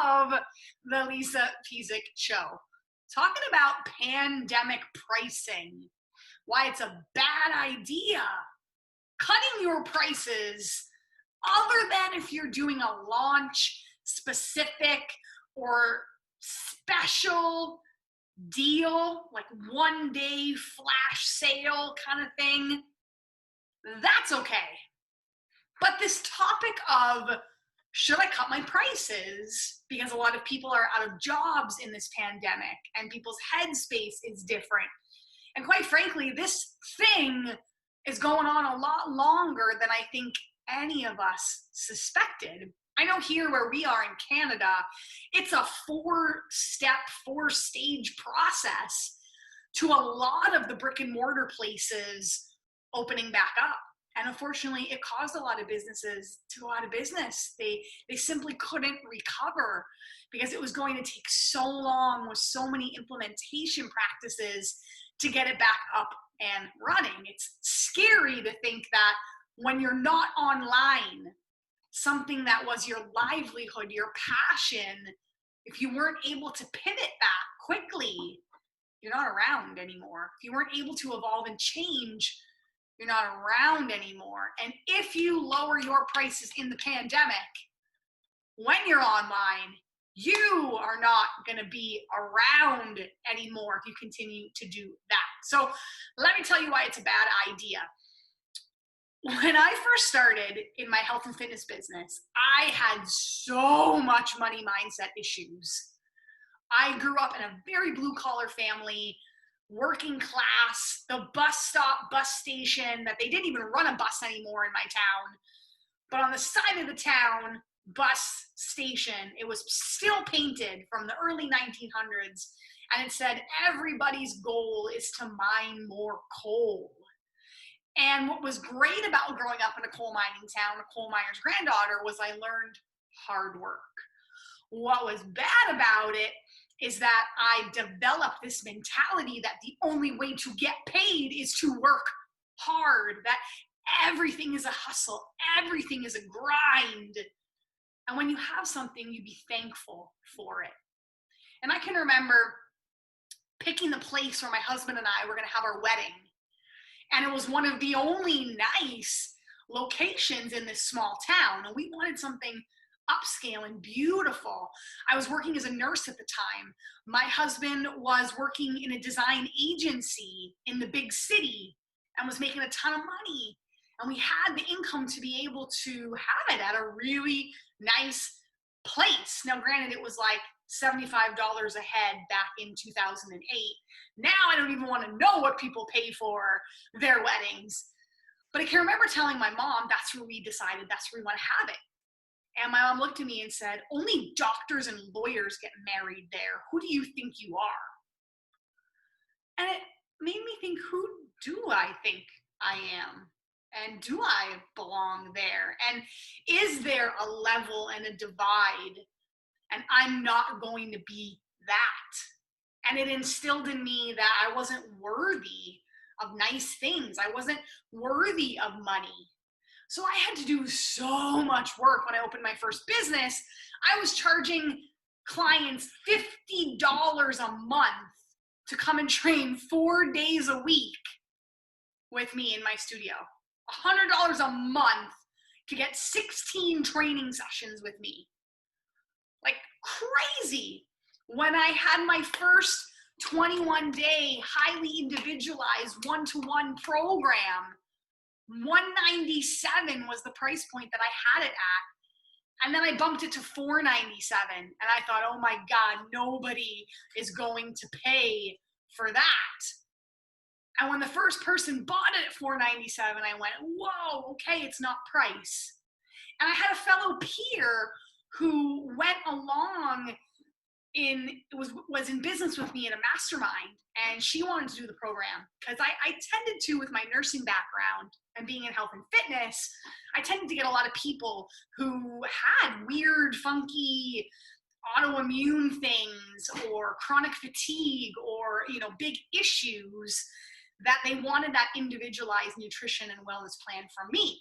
of the Lisa Pezik Show, talking about pandemic pricing, why it's a bad idea, cutting your prices, other than if you're doing a launch specific or special deal, like 1 day flash sale kind of thing. That's okay. But this topic of should I cut my prices? Because a lot of people are out of jobs in this pandemic and people's headspace is different. And quite frankly, this thing is going on a lot longer than I think any of us suspected. I know here where we are in Canada, it's a 4-step, 4-stage process to a lot of the brick and mortar places opening back up. And unfortunately, it caused a lot of businesses to go out of business. They simply couldn't recover because it was going to take so long with so many implementation practices to get it back up and running. It's scary to think that when you're not online, something that was your livelihood, your passion, if you weren't able to pivot that quickly, you're not around anymore. If you weren't able to evolve and change, you're not around anymore. And if you lower your prices in the pandemic, when you're online, you are not going to be around anymore if you continue to do that. So let me tell you why it's a bad idea. When I first started in my health and fitness business, I had so much money mindset issues. I grew up in a very blue collar family, working class, the bus stop, bus station that they didn't even run a bus anymore in my town. But on the side of the town, bus station, it was still painted from the early 1900s. And it said, everybody's goal is to mine more coal. And what was great about growing up in a coal mining town, a coal miner's granddaughter, was I learned hard work. What was bad about it is that I developed this mentality that the only way to get paid is to work hard, that everything is a hustle, everything is a grind. And when you have something, you be thankful for it. And I can remember picking the place where my husband and I were going to have our wedding. And it was one of the only nice locations in this small town. And we wanted something upscale and beautiful. I was working as a nurse at the time. My husband was working in a design agency in the big city and was making a ton of money. And we had the income to be able to have it at a really nice place. Now, granted, it was like $75 a head back in 2008. Now I don't even want to know what people pay for their weddings. But I can remember telling my mom, that's where we decided, that's where we want to have it. And my mom looked at me and said, only doctors and lawyers get married there. Who do you think you are? And it made me think, who do I think I am? And do I belong there? And is there a level and a divide? And I'm not going to be that. And it instilled in me that I wasn't worthy of nice things. I wasn't worthy of money. So I had to do so much work when I opened my first business. I was charging clients $50 a month to come and train 4 days a week with me in my studio. $100 a month to get 16 training sessions with me. Like crazy. When I had my first 21-day highly individualized one-to-one program, $197 was the price point that I had it at. And then I bumped it to $497. And I thought, oh my God, nobody is going to pay for that. And when the first person bought it at $497, I went, whoa, okay, it's not price. And I had a fellow peer who went along was in business with me in a mastermind, and she wanted to do the program because I tended to, with my nursing background and being in health and fitness, I tended to get a lot of people who had weird, funky autoimmune things or chronic fatigue or, big issues that they wanted that individualized nutrition and wellness plan from me.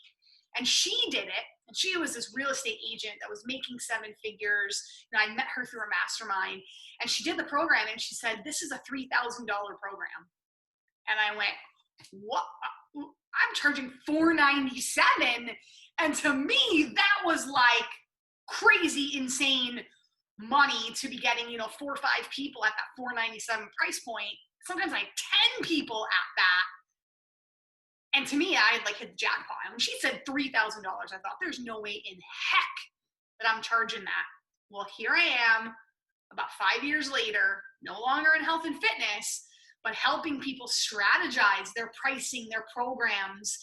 And she did it And she was this real estate agent that was making 7 figures. I met her through a mastermind, and she did the program, and she said, this is a $3,000 program. And I went, what? I'm charging $497. And to me, that was like crazy, insane money to be getting, 4 or 5 people at that $497 price point. Sometimes I had 10 people at that. And to me, I had like hit the jackpot. And when she said $3,000, I thought there's no way in heck that I'm charging that. Well, here I am about 5 years later, no longer in health and fitness, but helping people strategize their pricing, their programs,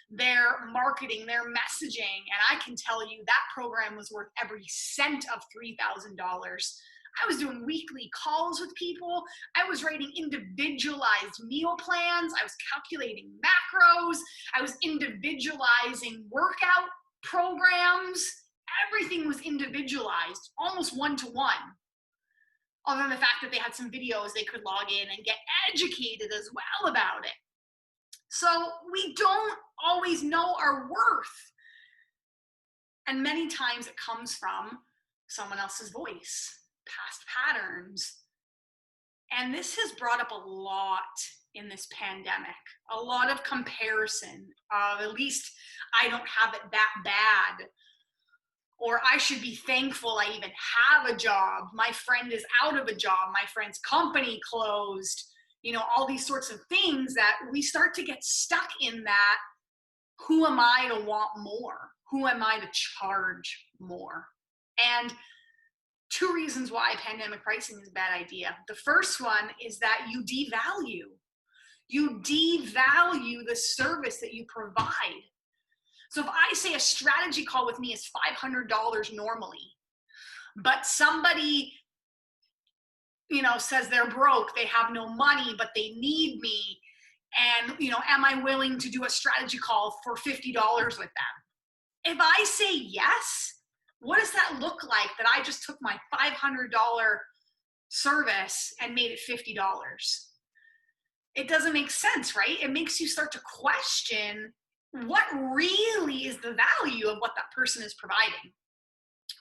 their marketing, their messaging. And I can tell you that program was worth every cent of $3,000. I was doing weekly calls with people. I was writing individualized meal plans. I was calculating macros. I was individualizing workout programs. Everything was individualized, almost one-to-one. Other than the fact that they had some videos they could log in and get educated as well about it. So we don't always know our worth. And many times it comes from someone else's voice, past patterns. And this has brought up a lot in this pandemic, a lot of comparison. At least I don't have it that bad. Or I should be thankful I even have a job. My friend is out of a job. My friend's company closed. All these sorts of things that we start to get stuck in that. Who am I to want more? Who am I to charge more? And 2 reasons why pandemic pricing is a bad idea. The first one is that you devalue. You devalue the service that you provide. So if I say a strategy call with me is $500 normally, but somebody, says they're broke, they have no money, but they need me, and, am I willing to do a strategy call for $50 with them? If I say yes, what does that look like that I just took my $500 service and made it $50? It doesn't make sense, right? It makes you start to question what really is the value of what that person is providing,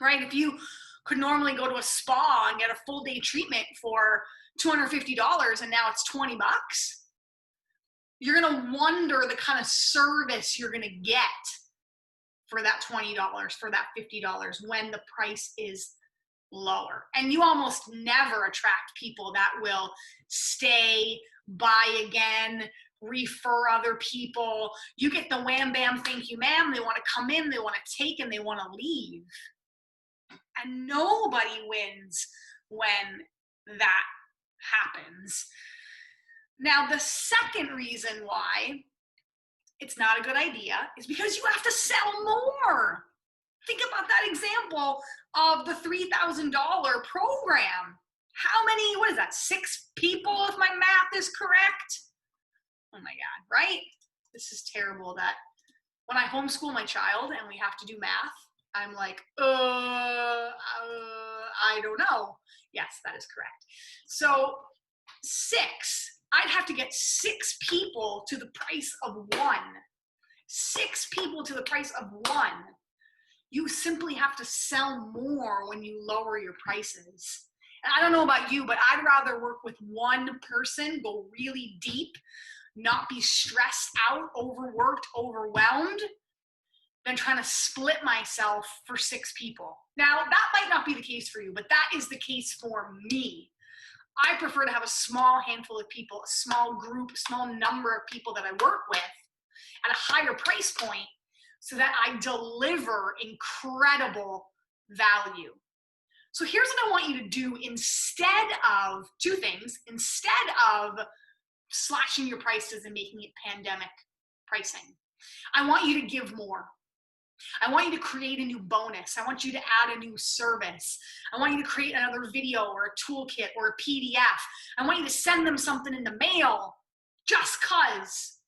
right? If you could normally go to a spa and get a full day treatment for $250 and now it's $20, you're gonna wonder the kind of service you're gonna get for that $20, for that $50 when the price is lower. And you almost never attract people that will stay, buy again, refer other people. You get the wham bam thank you ma'am. They want to come in, they want to take, and they want to leave. And nobody wins when that happens. Now, the second reason why it's not a good idea is because you have to sell more. Think about that example of the $3,000 program. How many, what is that, 6 people if my math is correct? Oh my God, right? This is terrible that when I homeschool my child and we have to do math, I'm like, I don't know. Yes, that is correct. So 6, I'd have to get 6 people to the price of 1. 6 people to the price of 1. You simply have to sell more when you lower your prices. And I don't know about you, but I'd rather work with 1 person, go really deep, not be stressed out, overworked, overwhelmed, than trying to split myself for 6 people. Now, that might not be the case for you, but that is the case for me. I prefer to have a small handful of people, a small group, a small number of people that I work with at a higher price point so that I deliver incredible value. So here's what I want you to do instead of 2 things. Instead of slashing your prices and making it pandemic pricing, I want you to give more. I want you to create a new bonus. I want you to add a new service. I want you to create another video or a toolkit or a PDF. I want you to send them something in the mail just cause.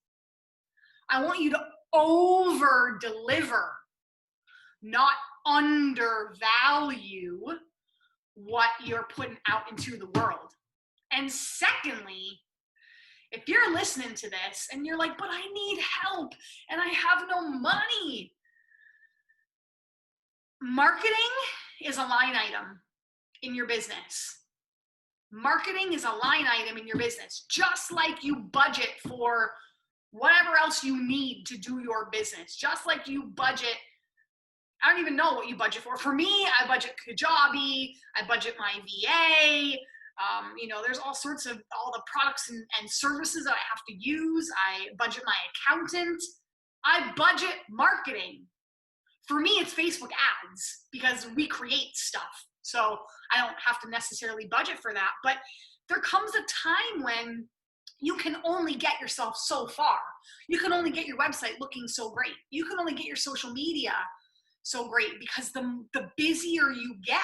I want you to over deliver, not undervalue what you're putting out into the world. And secondly, if you're listening to this and you're like, but I need help and I have no money, Marketing is a line item in your business. Marketing is a line item in your business, just like you budget for whatever else you need to do your business. Just like you budget, I don't even know what you budget for. For me, I budget Kajabi, I budget my VA, there's all sorts of, all the products and services that I have to use. I budget my accountant. I budget marketing. For me, it's Facebook ads because we create stuff. So I don't have to necessarily budget for that. But there comes a time when you can only get yourself so far. You can only get your website looking so great. You can only get your social media so great, because the busier you get,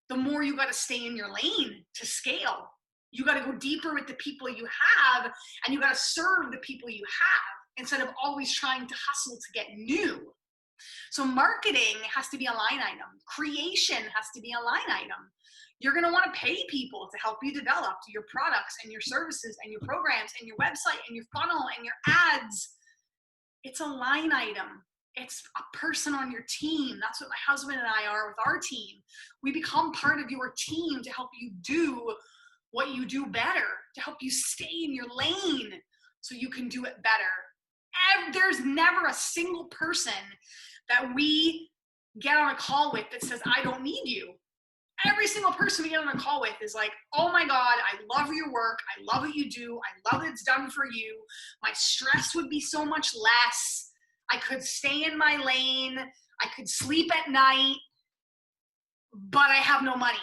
the more you got to stay in your lane to scale. You got to go deeper with the people you have, and you got to serve the people you have instead of always trying to hustle to get new. So marketing has to be a line item. Creation has to be a line item. You're going to want to pay people to help you develop your products and your services and your programs and your website and your funnel and your ads. It's a line item. It's a person on your team. That's what my husband and I are with our team. We become part of your team to help you do what you do better, to help you stay in your lane so you can do it better. There's never a single person that we get on a call with that says, I don't need you. Every single person we get on a call with is like, oh my God, I love your work. I love what you do. I love that it's done for you. My stress would be so much less. I could stay in my lane. I could sleep at night, but I have no money.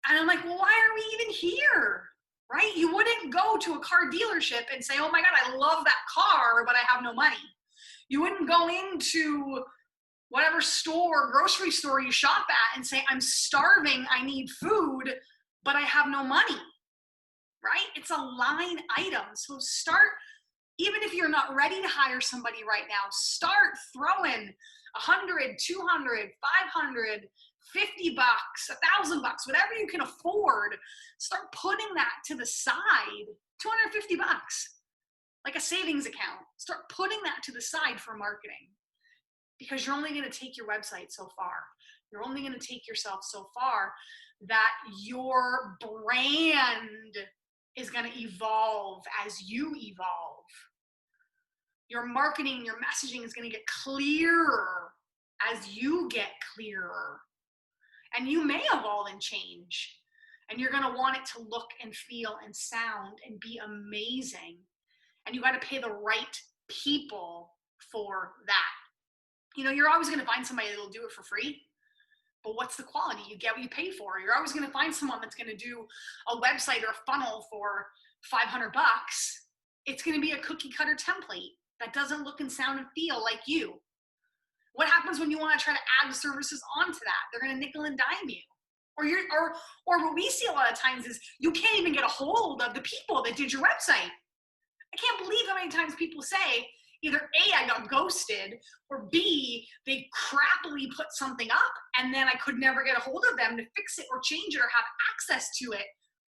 And I'm like, well, why are we even here? Right? You wouldn't go to a car dealership and say, oh my God, I love that car, but I have no money. You wouldn't go into whatever store, grocery store you shop at and say, I'm starving, I need food, but I have no money, right? It's a line item. So start, even if you're not ready to hire somebody right now, start throwing 100, 200, 500, 50 bucks, $1,000 bucks, whatever you can afford. Start putting that to the side, 250 bucks, like a savings account. Start putting that to the side for marketing, because you're only going to take your website so far. You're only going to take yourself so far that your brand is going to evolve as you evolve. Your marketing, your messaging is going to get clearer as you get clearer. And you may evolve and change. And you're going to want it to look and feel and sound and be amazing. And you got to pay the right people for that. You're always going to find somebody that will do it for free. But what's the quality? You get what you pay for. You're always going to find someone that's going to do a website or a funnel for 500 bucks. It's going to be a cookie cutter template that doesn't look and sound and feel like you. What happens when you want to try to add services onto that? They're going to nickel and dime you. Or what we see a lot of times is you can't even get a hold of the people that did your website. I can't believe how many times people say, either A, I got ghosted, or B, they crappily put something up and then I could never get a hold of them to fix it or change it or have access to it.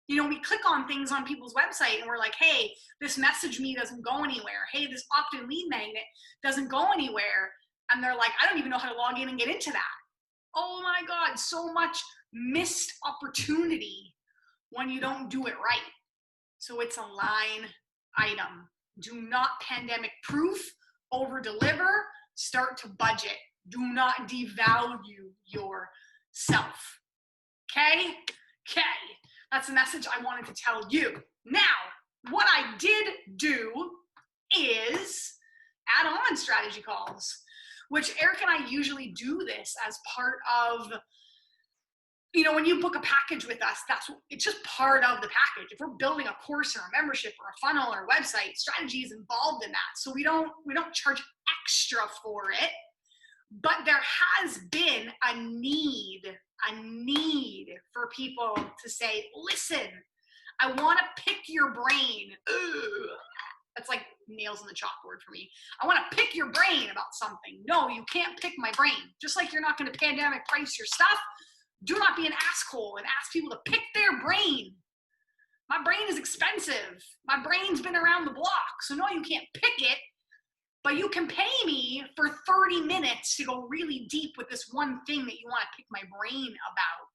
We click on things on people's website and we're like, hey, this message me doesn't go anywhere. Hey, this opt-in lead magnet doesn't go anywhere. And they're like, I don't even know how to log in and get into that. Oh my God, so much missed opportunity when you don't do it right. So it's a line item. Do not pandemic proof, over deliver, start to budget. Do not devalue yourself. Okay? That's the message I wanted to tell you. Now, what I did do is add on strategy calls, which Eric and I usually do this as part of, when you book a package with us, it's just part of the package. If we're building a course or a membership or a funnel or a website, strategy is involved in that. So we don't charge extra for it, but there has been a need for people to say, listen, I want to pick your brain. Ugh. That's like nails on the chalkboard for me. I want to pick your brain about something. No, you can't pick my brain. Just like you're not going to pandemic price your stuff, do not be an asshole and ask people to pick their brain. My brain is expensive. My brain's been around the block. So no, you can't pick it. but you can pay me for 30 minutes to go really deep with this one thing that you want to pick my brain about.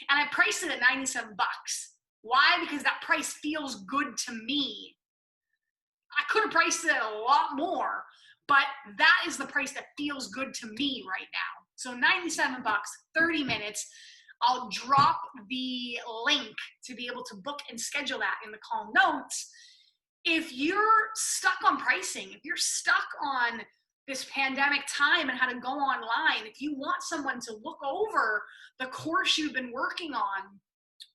And I priced it at 97 bucks. Why? Because that price feels good to me. I could have priced it a lot more, but that is the price that feels good to me right now. So 97 bucks, 30 minutes. I'll drop the link to be able to book and schedule that in the call notes. If you're stuck on pricing, if you're stuck on this pandemic time and how to go online, if you want someone to look over the course you've been working on,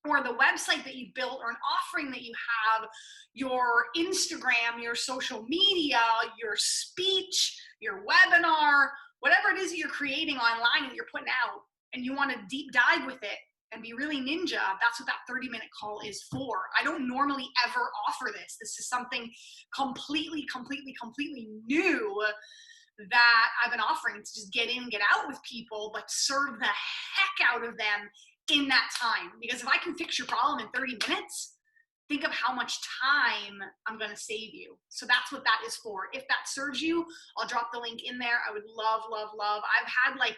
or the website that you built, or an offering that you have, your Instagram, your social media, your speech, your webinar, whatever it is that you're creating online and you're putting out, and you want to deep dive with it and be really ninja, that's what that 30-minute call is for. I don't normally ever offer this. This is something completely new that I've been offering to just get in and get out with people, but serve the heck out of them in that time. Because if I can fix your problem in 30 minutes, think of how much time I'm going to save you. So that's what that is for. If that serves you, I'll drop the link in there. I would love. I've had like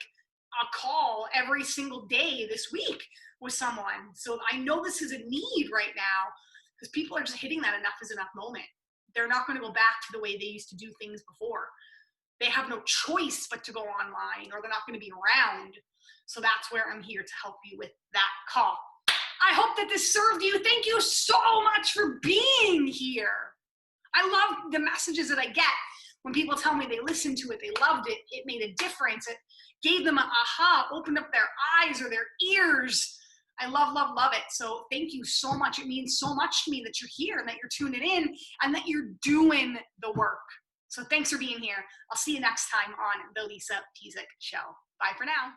a call every single day this week with someone. So I know this is a need right now because people are just hitting that enough is enough moment. They're not going to go back to the way they used to do things before. They have no choice but to go online, or they're not going to be around. So that's where I'm here to help you with that call. I hope that this served you. Thank you so much for being here. I love the messages that I get when people tell me they listened to it, they loved it, it made a difference, it gave them an aha, opened up their eyes or their ears. I love it. So thank you so much. It means so much to me that you're here and that you're tuning in and that you're doing the work. So thanks for being here. I'll see you next time on The Lisa Pezik Show. Bye for now.